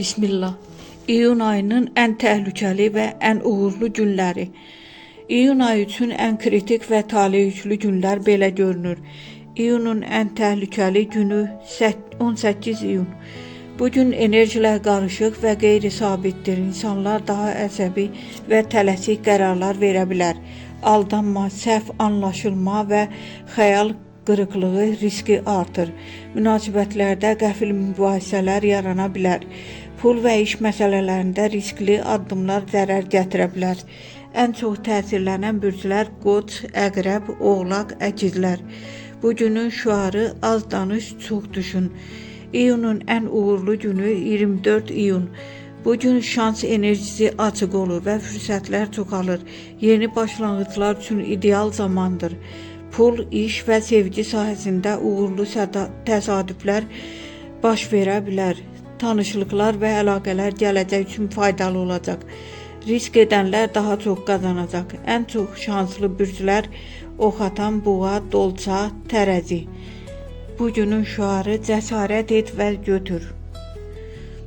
Bismillah. İyun ayının ən təhlükəli və ən uğurlu günləri. İyun ayı üçün ən kritik və taleyüklü günlər belə görünür. İyunun ən təhlükəli günü 18 iyun. Bu gün enerjilər qarışıq və qeyri-sabitdir. İnsanlar daha əsəbi və tələsik qərarlar verə bilər. Aldanma, səhv anlaşılma və xəyal qırıqlığı riski artır. Münasibətlərdə qəfil mübahisələr yarana bilər. Pul və iş məsələlərində riskli addımlar zərər gətirə bilər. Ən çox təsirlənən bürclər Qoç, Əqrəb, Oğlaq, Əkizlər. Bu günün şüarı az danış, çox düşün. İyunun ən uğurlu günü 24 iyun. Bu gün şans enerjisi açıq olur və fürsətlər çoxalır. Yeni başlanğıclar üçün ideal zamandır. Pul, iş və sevgi sahəsində uğurlu təsadüflər baş verə bilər. Tanışlıqlar və əlaqələr gələcək üçün faydalı olacaq. Risk edənlər daha çox qazanacaq. Ən çox şanslı bürclər Oxatan, Boğa, Dolça, Tərəzi. Bu günün şüarı cəsarət et və götür.